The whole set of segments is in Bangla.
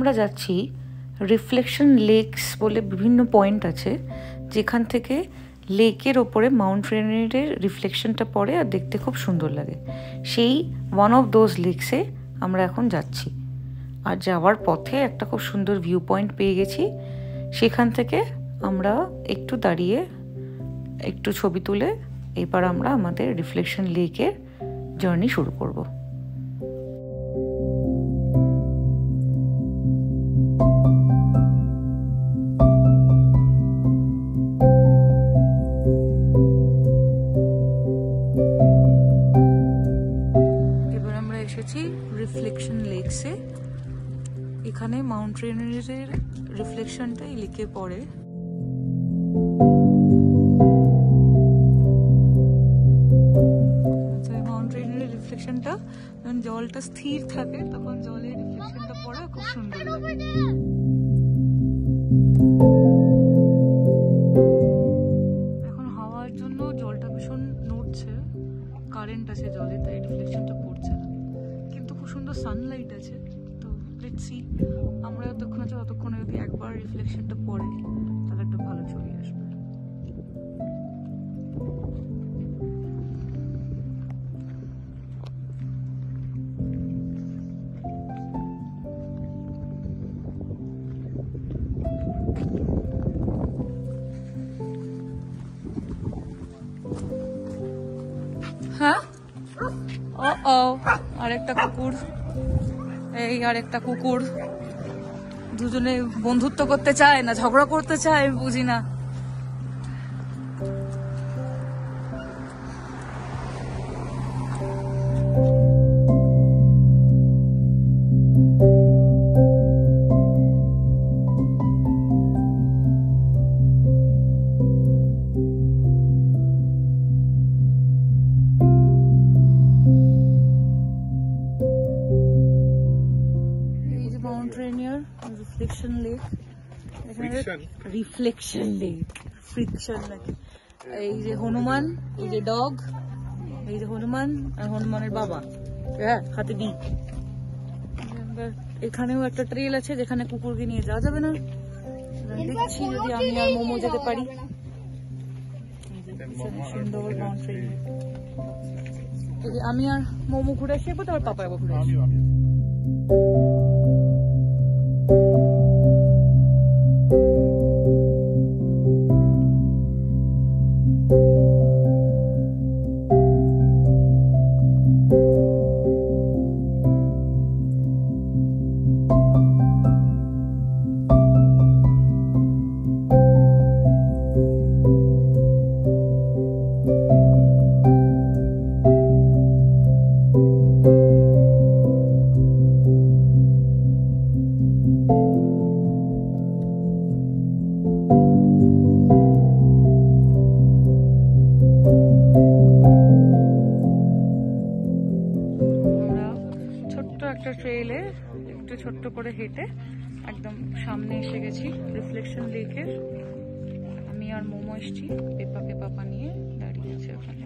আমরা যাচ্ছি রিফ্লেকশন লেকস বলে বিভিন্ন পয়েন্ট আছে, যেখান থেকে লেকের ওপরে মাউন্ট রেনিয়ারের রিফ্লেকশনটা পড়ে আর দেখতে খুব সুন্দর লাগে। সেই ওয়ান অফ দোজ লেকসে আমরা এখন যাচ্ছি। আর যাওয়ার পথে একটা খুব সুন্দর ভিউ পয়েন্ট পেয়ে গেছি। সেখান থেকে আমরা একটু দাঁড়িয়ে একটু ছবি তুলে এবার আমরা আমাদের রিফ্লেকশন লেকের জার্নি শুরু করব। এবার আমরা এসেছি রিফ্লেকশন লেকসে। এখানে মাউন্ট রেনিয়ারের রিফ্লেকশনটা এই লেকে পড়ে। মাউন্ট রেনিয়ারের রিফ্লেকশনটা যখন জলটা স্থির থাকে তখন জলের রিফ্লেকশনটা পড়ে, খুব সুন্দর লাগে। এখন হাওয়ার জন্য জলটা ভীষণ নড়ছে, কারেন্ট আছে জলে, তাই রিফ্লেকশনটা পড়ছে না, কিন্তু খুব সুন্দর সানলাইট আছে। তো লেটস সি, আমরা যতক্ষণ আছে ততক্ষণে যদি একবার রিফ্লেকশনটা পড়ে তাহলে একটা ভালো ছবি আসবে। হ্যাঁ, ও আরেকটা কুকুর, এই আরেকটা কুকুর। দুজনে বন্ধুত্ব করতে চায় না ঝগড়া করতে চায়, আমি বুঝি না। Reflection lake, reflection lake, friction নাকি। এই যে হনুমান, এই যে ডগ, এই যে হনুমান আর হনুমানের বাবা, হ্যাঁ হাতে বি। এখানেও একটা ট্রেল আছে যেখানে কুকুরকে নিয়ে যাওয়া যাবে না। দেখছি যদি আমি আর মোমো যেতে পারি। সুন্দর মাউন্ট রেনিয়ার, আমি আর মোমো ঘুরে আসি, তারপর পাপা একবার ঘুরে আসি। ট্রেলে একটু ছোট্ট করে হেঁটে একদম সামনে এসে গেছি রিফ্লেকশন লেকের। আমি আর মোমো এসছি, পেপাকে পাপা নিয়ে দাঁড়িয়ে আছে ওখানে।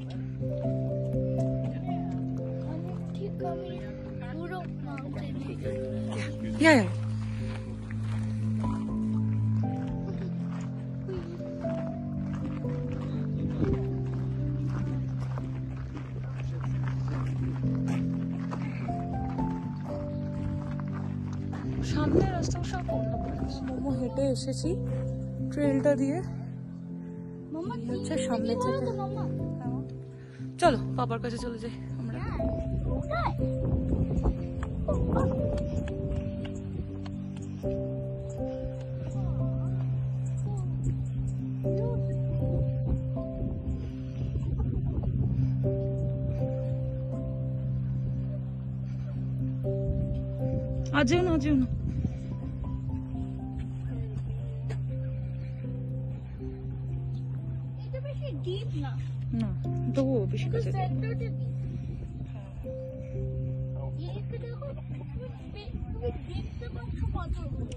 সামনে রাস্তা সব বন্ধ করে দিয়েছে। মোমো হেঁটে এসেছি ট্রেলটা দিয়ে, হচ্ছে সামনে থেকে। চলো পাপার কাছে চলে যাই আমরা। আজও না, আজও না। না তবুও বেশি কাছে।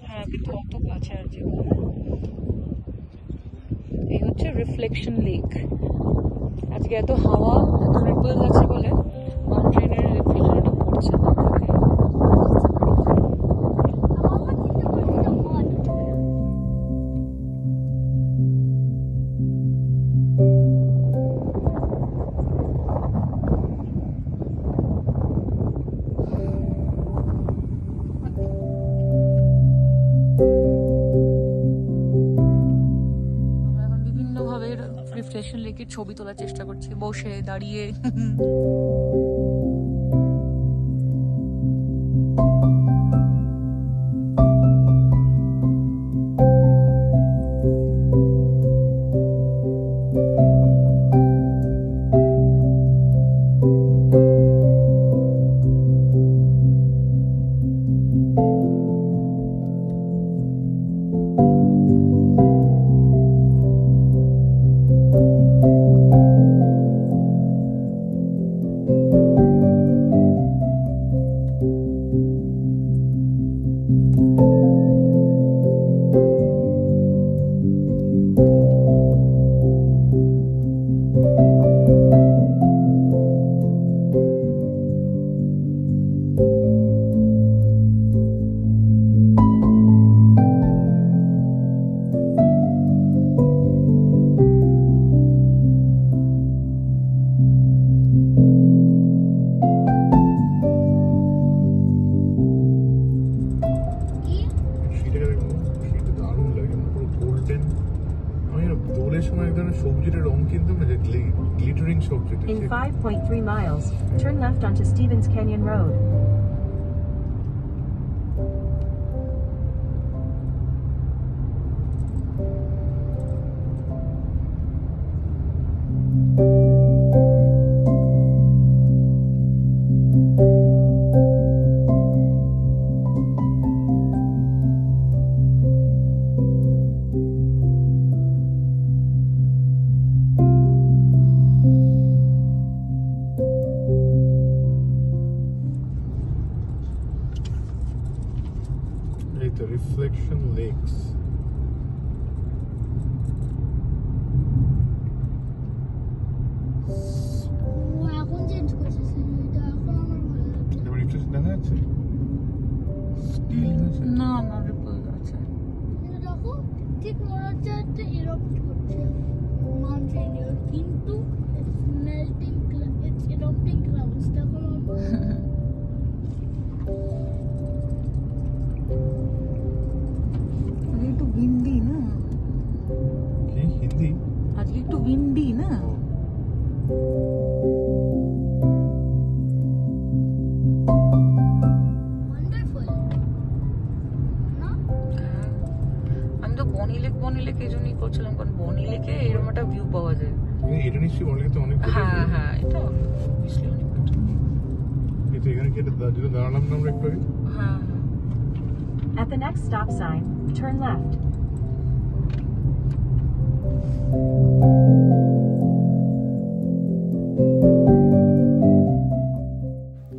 হ্যাঁ কিন্তু অত কাছে আর যে। এই হচ্ছে রিফ্লেকশন লেক। আজকে এত হাওয়া, এত রিপল আছে বলে মাউন্ট রেনিয়ারের রিফ্লেকশনটা পড়ছে না। রিফ্লেকশন লেকের ছবি তোলার চেষ্টা করছি বসে দাঁড়িয়ে। In 5.3 miles, turn left onto Stevens Canyon Road. The Reflection Lakes. এখন চেঞ্জ করেছে এটা এখন আমার ভালো লাগছে এবার রিফ্লেকশন দেখা যাচ্ছে স্টিল হয়েছে না না রিপল আছে এটা দেখো ঠিক মনে হচ্ছে একটা এরপ্ট করছে মাউন্টেন কিন্তু মেল্টিং ইটস এরপ্টিং ক্লাউডস দেখো একটু উইন্ডি না কি হিন্দি আজকে একটু উইন্ডি না ওয়ান্ডারফুল না আমি তো বনি লেক এই জন্যই করছিলাম কারণ বনি লেকে এরকম একটা ভিউ পাওয়া যায় এটা নিশ্চয়ই অনেক তো অনেক হ্যাঁ হ্যাঁ এটা obviously অনেক better। এটা এখানে কি এটা যেটা দাঁড়ালাম না আমরা একটু আগে হ্যাঁ At the next stop sign, turn left.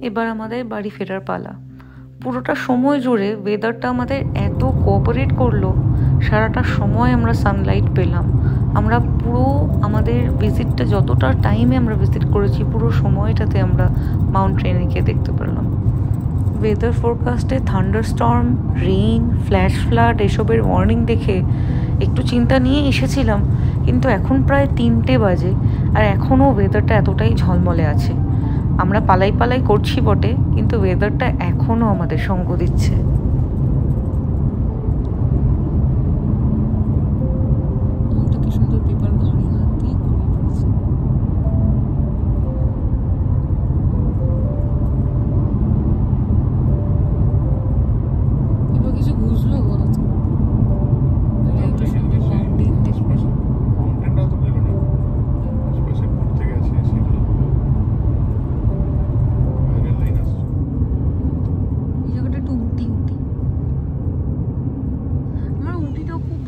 এবার আমাদের বাড়ি ফেরার পালা। পুরোটা সময় জুড়ে ওয়েদারটা আমাদের এত কোঅপারেট করলো, সারাটা সময় আমরা সানলাইট পেলাম। আমরা পুরো আমাদের ভিজিটটা যতটা টাইমে আমরা ভিজিট করেছি পুরো সময়টাতে আমরা মাউন্ট রেনিকে দেখতে পেলাম। ওয়েদার ফোরকাস্টে থান্ডারস্টর্ম, রেইন, ফ্ল্যাশ ফ্লাড এসবের ওয়ার্নিং দেখে একটু চিন্তা নিয়ে এসেছিলাম, কিন্তু এখন প্রায় 3টে বাজে আর এখনও ওয়েদারটা এতটাই ঝলমলে আছে। আমরা পালাই পালাই করছি বটে, কিন্তু ওয়েদারটা এখনও আমাদের সঙ্গ দিচ্ছে। কি সুন্দর পেপার ঘাড়ি হাত দিয়ে ঘুরিয়ে পড়েছে। এবার কিছু বুঝলো বলো তো? মাউন্টেনটাও তো বললো না আশেপাশে ঘুরতে গেছে সেগুলো রেল লাইন আসছে এই জায়গাটা একটু উটি উটি, আমার উটিটাও খুব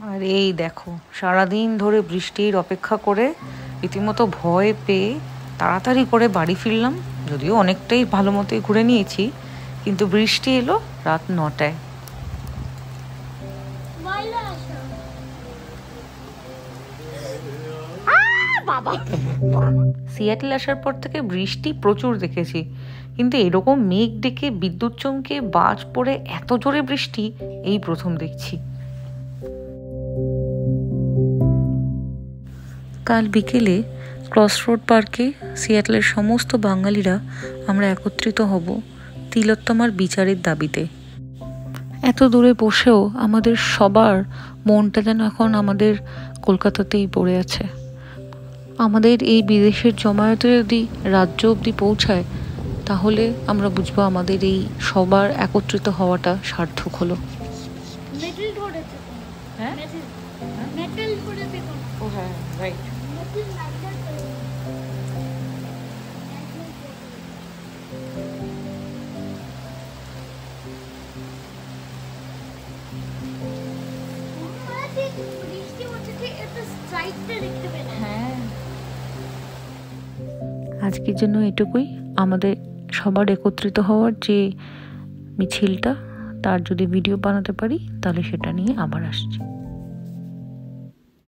আর এই দেখো সারাদিন ধরে বৃষ্টির অপেক্ষা করে রীতিমতো ভয় পেয়ে তাড়াতাড়ি করে বাড়ি ফিরলাম। যদিও অনেকটাই ভালো মতোই ঘুরে নিয়েছি, কিন্তু বৃষ্টি এলো রাত 9টায়। বাইরে আসো সিয়াটেল আসার পর থেকে বৃষ্টি প্রচুর দেখেছি, কিন্তু এরকম মেঘ ডেকে বিদ্যুৎ চমকে বাজ পড়ে এত জোরে বৃষ্টি এই প্রথম দেখছি। কাল বিকেলে ক্রসরোড পার্কে সিয়াটলের সমস্ত বাঙালিরা আমরা একত্রিত হব তিলোত্তমার বিচারের দাবিতে। এত দূরে বসেও আমাদের সবার মনটা যেন এখন আমাদের কলকাতাতেই পড়ে আছে। আমাদের এই বিদেশের জমায়েতে যদি রাজ্য অবধি পৌঁছায় তাহলে আমরা বুঝবো আমাদের এই সবার একত্রিত হওয়াটা সার্থক হলো। মেটাল ধরেছে কোন? হ্যাঁ মেটাল ধরেছে কোন? ও হ্যাঁ রাইট। মেটাল লাগা তো বৃষ্টি হচ্ছে যে এটা সাইডটা রেখে দেবে। হ্যাঁ আজকের জন্য এটুকুই। আমাদের সবার একত্রিত হওয়ার যে মিছিলটা তার যদি ভিডিও বানাতে পারি তাহলে সেটা নিয়ে আবার আসছি।